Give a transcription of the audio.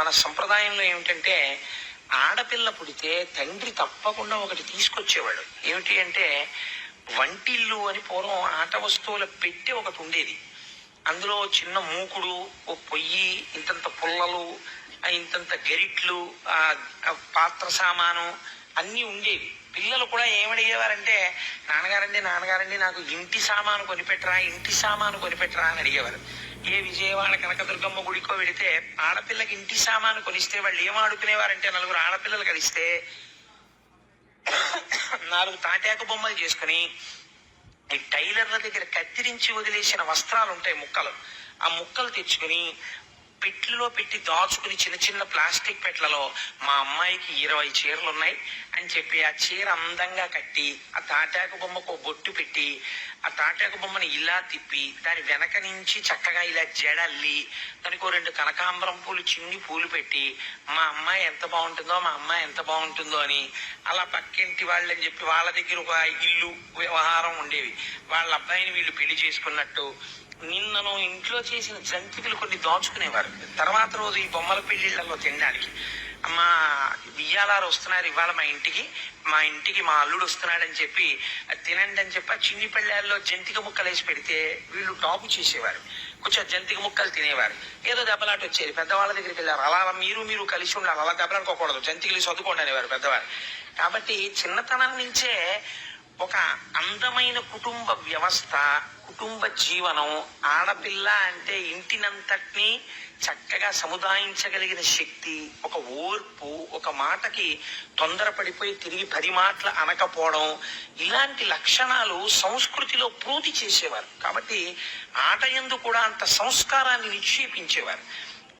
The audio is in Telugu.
మన సంప్రదాయంలో ఏమిటంటే ఆడపిల్ల పుడితే తండ్రి తప్పకుండా ఒకటి తీసుకొచ్చేవాడు. ఏమిటి అంటే వంటిల్లు అని పూర్వం ఆట వస్తువుల పెట్టి ఒకటి ఉండేది. అందులో చిన్న మూకుడు, ఓ పొయ్యి, ఇంతంత పుల్లలు, ఇంతంత గరిట్లు, పాత్ర సామాను అన్నీ ఉండేవి. పిల్లలు కూడా ఏమడిగేవారంటే, నాన్నగారండి నాకు ఇంటి సామాను కొనిపెట్టరా, ఇంటి సామాను కొనిపెట్టరా అని అడిగేవారు. ఏ విజయవాడ కనకదుర్గమ్మ గుడికో వెడితే ఆడపిల్లకి ఇంటి సామాను కొనిస్తే వాళ్ళు ఏం ఆడుకునేవారంటే, నలుగురు ఆడపిల్లలు కలిస్తే 4 తాటాకు బొమ్మలు చేసుకుని ఈ టైలర్ల దగ్గర కత్తిరించి వదిలేసిన వస్త్రాలు ఉంటాయి, ముక్కలు. ఆ ముక్కలు తెచ్చుకుని పెట్లలో పెట్టి దాచుకుని చిన్న చిన్న ప్లాస్టిక్ పెట్లలో మా అమ్మాయికి 20 చీరలు ఉన్నాయి అని చెప్పి ఆ చీర అందంగా కట్టి ఆ తాటాకు బొమ్మకు బొట్టు పెట్టి ఆ తాటాకు బొమ్మని ఇలా తిప్పి దాని వెనక నుంచి చక్కగా ఇలా జడల్లి దానికి 2 కనకాంబరం పూలు, చిన్ని పూలు పెట్టి మా అమ్మాయి ఎంత బాగుంటుందో అని అలా పక్కింటి వాళ్ళని చెప్పి వాళ్ళ దగ్గర ఒక ఇల్లు వ్యవహారం ఉండేవి. వాళ్ళ అబ్బాయిని వీళ్ళు పెళ్లి చేసుకున్నట్టు నిన్నను ఇంట్లో చేసిన జంతికలు కొన్ని దాచుకునేవారు. తర్వాత రోజు ఈ బొమ్మల పెళ్లిళ్లలో తినడానికి మా బియ్యాలారు వస్తున్నారు ఇవాళ మా ఇంటికి మా అల్లుడు వస్తున్నాడని చెప్పి అది తినండి అని చెప్పి ఆ చిన్ని పెళ్ళాల్లో జంతిక ముక్కలు వేసి పెడితే వీళ్ళు టాపు చేసేవారు. కొంచెం జంతిక ముక్కలు తినేవారు. ఏదో దెబ్బలాట వచ్చేది. పెద్దవాళ్ళ దగ్గరికి వెళ్ళారు. అలా మీరు కలిసి ఉండాలి, అలా దెబ్బలాడుకోకూడదు, జంతికలు చదువుకోండి అనేవారు పెద్దవారు. కాబట్టి చిన్నతనం నుంచే ఒక అందమైన కుటుంబ వ్యవస్థ, కుటుంబ జీవనం, ఆడపిల్ల అంటే ఇంటినంతటినీ చక్కగా సముదాయించగలిగిన శక్తి, ఒక ఓర్పు, ఒక మాటకి తొందరపడిపోయి తిరిగి 10 మాటలు అనకపోవడం, ఇలాంటి లక్షణాలు సంస్కృతిలో ప్రోతి చేసేవారు. కాబట్టి ఆట యందు కూడా అంత సంస్కారాన్ని నిక్షేపించేవారు.